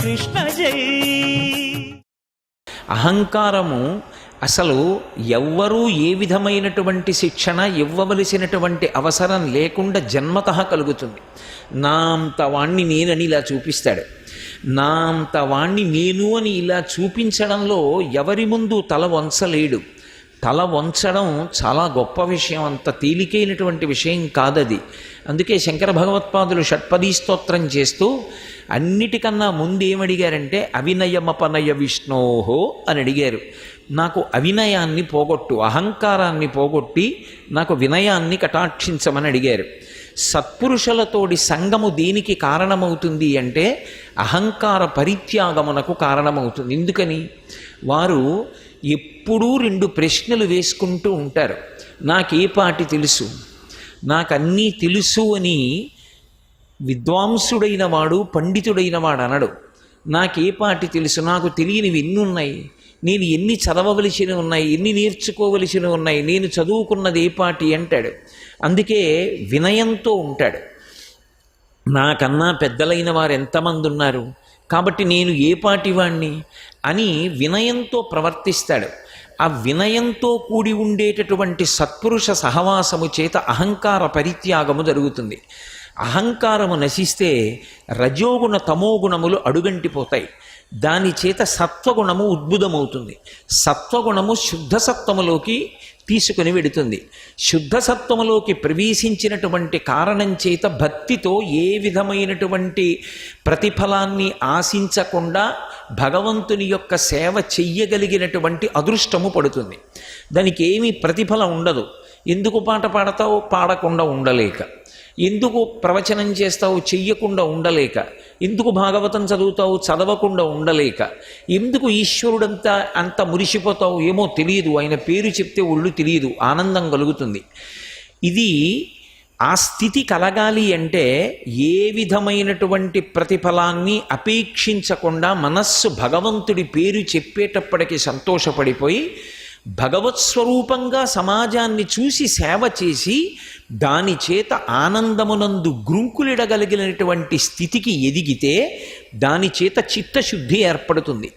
కృష్ణ జై. అహంకారము అసలు ఎవ్వరూ ఏ విధమైనటువంటి శిక్షణ ఇవ్వవలసినటువంటి అవసరం లేకుండా జన్మతః కలుగుతుంది. నా అంత వాణ్ణి నేనని ఇలా చూపిస్తాడు. నా అంత వాణ్ణి నేను అని ఇలా చూపించడంలో ఎవరి ముందు తల వంచలేడు. తల వంచడం చాలా గొప్ప విషయం, అంత తేలికైనటువంటి విషయం కాదది. అందుకే శంకర భగవత్పాదులు షట్పదీ స్తోత్రం చేస్తూ అన్నిటికన్నా ముందు ఏమడిగారంటే అవినయమపనయ విష్ణోహో అని అడిగారు. నాకు అవినయాన్ని పోగొట్టు, అహంకారాన్ని పోగొట్టి నాకు వినయాన్ని కటాక్షించమని అడిగారు. సత్పురుషులతోడి సంగము దేనికి కారణమవుతుంది అంటే అహంకార పరిత్యాగమునకు కారణమవుతుంది. ఎందుకని? వారు ఎప్పుడూ రెండు ప్రశ్నలు వేసుకుంటూ ఉంటారు. నాకే పాటి తెలుసు, నాకన్నీ తెలుసు అని విద్వాంసుడైన వాడు, పండితుడైన వాడు అనడు. నాకే పాటి తెలుసు, నాకు తెలియనివి ఎన్ని ఉన్నాయి, నేను ఎన్ని చదవవలసినవి ఉన్నాయి, ఎన్ని నేర్చుకోవలసినవి ఉన్నాయి, నేను చదువుకున్నది ఏ పాటి అంటాడు. అందుకే వినయంతో ఉంటాడు. నాకన్నా పెద్దలైన వారు ఎంతమంది ఉన్నారు, కాబట్టి నేను ఏ పాటి వాణ్ణి అని వినయంతో ప్రవర్తిస్తాడు. ఆ వినయంతో కూడి ఉండేటటువంటి సత్పురుష సహవాసము చేత అహంకార పరిత్యాగము జరుగుతుంది. అహంకారము నశిస్తే రజోగుణ తమోగుణములు అడుగంటిపోతాయి. దాని చేత సత్వగుణము ఉద్భుతమవుతుంది. సత్వగుణము శుద్ధ సత్వములోకి తీసుకుని వెడుతుంది. శుద్ధ సత్వములోకి ప్రవేశించినటువంటి కారణం చేత భక్తితో ఏ విధమైనటువంటి ప్రతిఫలాన్ని ఆశించకుండా భగవంతుని యొక్క సేవ చెయ్యగలిగినటువంటి అదృష్టము పడుతుంది. దానికి ఏమీ ప్రతిఫలం ఉండదు. ఎందుకు పాట పాడతావు? పాడకుండా ఉండలేక. ఎందుకు ప్రవచనం చేస్తావు? చెయ్యకుండా ఉండలేక. ఎందుకు భాగవతం చదువుతావు? చదవకుండా ఉండలేక. ఎందుకు ఈశ్వరుడంతా అంత మురిసిపోతావు? ఏమో తెలియదు, ఆయన పేరు చెప్తే ఒళ్ళు తెలియదు, ఆనందం కలుగుతుంది. ఇది ఆ స్థితి కలగాలి అంటే ఏ విధమైనటువంటి ప్రతిఫలాన్ని అపేక్షించకుండా మనస్సు భగవంతుడి పేరు చెప్పేటప్పటికి సంతోషపడిపోయి భగవత్ స్వరూపంగా సమాజాన్ని చూసి సేవ చేసి దాని చేత ఆనందమునందు గ్రుంకులిడగలిగినటువంటి స్థితికి ఎదిగితే దాని చేత చిత్తశుద్ధి ఏర్పడుతుంది.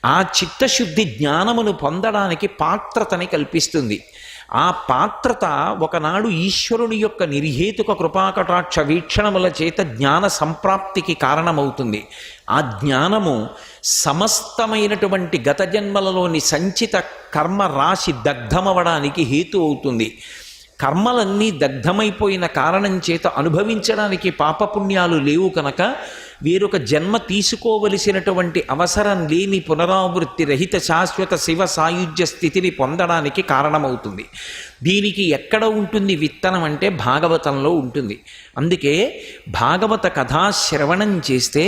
ఆ చిత్తశుద్ధి జ్ఞానమును పొందడానికి పాత్రతని కల్పిస్తుంది. ఆ పాత్రత ఒకనాడు ఈశ్వరుని యొక్క నిర్హేతుక కృపాకటాక్ష వీక్షణముల చేత జ్ఞాన సంప్రాప్తికి కారణమవుతుంది. ఆ జ్ఞానము సమస్తమైనటువంటి గత జన్మలలోని సంచిత కర్మ రాశి దగ్ధమవడానికి హేతు అవుతుంది. కర్మలన్నీ దగ్ధమైపోయిన కారణం చేత అనుభవించడానికి పాపపుణ్యాలు లేవు కనుక వేరొక జన్మ తీసుకోవలసినటువంటి అవసరం లేని పునరావృత్తి రహిత శాశ్వత శివ సాయుధ్య స్థితిని పొందడానికి కారణమవుతుంది. దీనికి ఎక్కడ ఉంటుంది విత్తనం అంటే భాగవతంలో ఉంటుంది. అందుకే భాగవత కథాశ్రవణం చేస్తే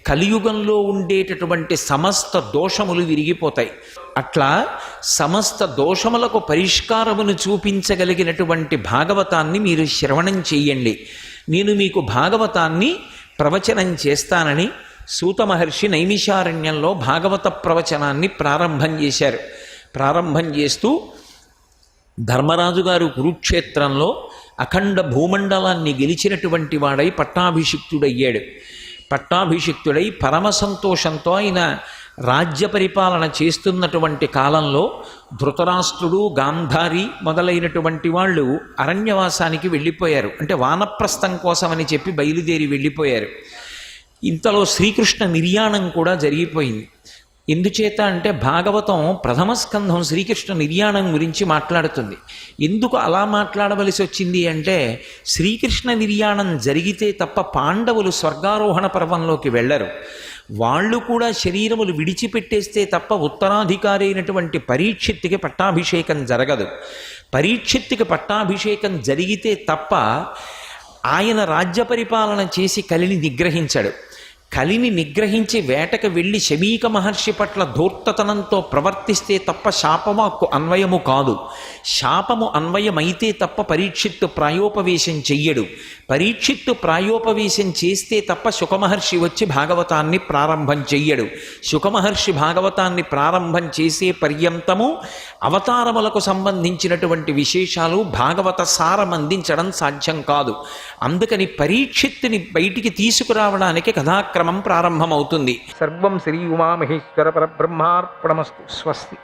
కలియుగంలో ఉండేటటువంటి సమస్త దోషములు విరిగిపోతాయి. అట్లా సమస్త దోషములకు పరిష్కారమును చూపించగలిగినటువంటి భాగవతాన్ని మీరు శ్రవణం చెయ్యండి. నేను మీకు భాగవతాన్ని ప్రవచనం చేస్తానని సూత మహర్షి నైమిషారణ్యంలో భాగవత ప్రవచనాన్ని ప్రారంభం చేశారు. ప్రారంభం చేస్తూ ధర్మరాజు గారు కురుక్షేత్రంలో అఖండ భూమండలాన్ని గెలిచినటువంటి వాడై పట్టాభిషిక్తుడయ్యాడు. పట్టాభిషిక్తుడై పరమ సంతోషంతో ఆయన రాజ్య పరిపాలన చేస్తున్నటువంటి కాలంలో ధృతరాష్ట్రుడు, గాంధారి మొదలైనటువంటి వాళ్ళు అరణ్యవాసానికి వెళ్ళిపోయారు. అంటే వానప్రస్థం కోసమని చెప్పి బయలుదేరి వెళ్ళిపోయారు. ఇంతలో శ్రీకృష్ణ నిర్యాణం కూడా జరిగిపోయింది. ఎందుచేత అంటే భాగవతం ప్రథమ స్కంధం శ్రీకృష్ణ నిర్యాణం గురించి మాట్లాడుతుంది. ఎందుకు అలా మాట్లాడవలసి వచ్చింది అంటే శ్రీకృష్ణ నిర్యాణం జరిగితే తప్ప పాండవులు స్వర్గారోహణ పర్వంలోకి వెళ్ళరు. వాళ్ళు కూడా శరీరములు విడిచిపెట్టేస్తే తప్ప ఉత్తరాధికారి అయినటువంటి పరీక్షిత్తుకి పట్టాభిషేకం జరగదు. పరీక్షిత్తుకి పట్టాభిషేకం జరిగితే తప్ప ఆయన రాజ్య పరిపాలన చేసి కలిని నిగ్రహించాడు. కలిని నిగ్రహించి వేటకు వెళ్ళి శమీక మహర్షి పట్ల ధూర్తతనంతో ప్రవర్తిస్తే తప్ప శాపవాక్కు అన్వయము కాదు. శాపము అన్వయమైతే తప్ప పరీక్షిత్తు ప్రాయోపవేశం చెయ్యడు. పరీక్షిత్తు ప్రాయోపవేశం చేస్తే తప్ప శుకమహర్షి వచ్చి భాగవతాన్ని ప్రారంభం చెయ్యడు. శుకమహర్షి భాగవతాన్ని ప్రారంభం చేసే పర్యంతము అవతారములకు సంబంధించినటువంటి విశేషాలు భాగవత సారం అందించడం సాధ్యం కాదు. అందుకని పరీక్షిత్తుని బయటికి తీసుకురావడానికి కథాక్రమం కార్యక్రమం ప్రారంభమవుతుంది. సర్వం శ్రీ ఉమామహేశ్వర పరబ్రహ్మార్పణమస్తు. స్వస్తి.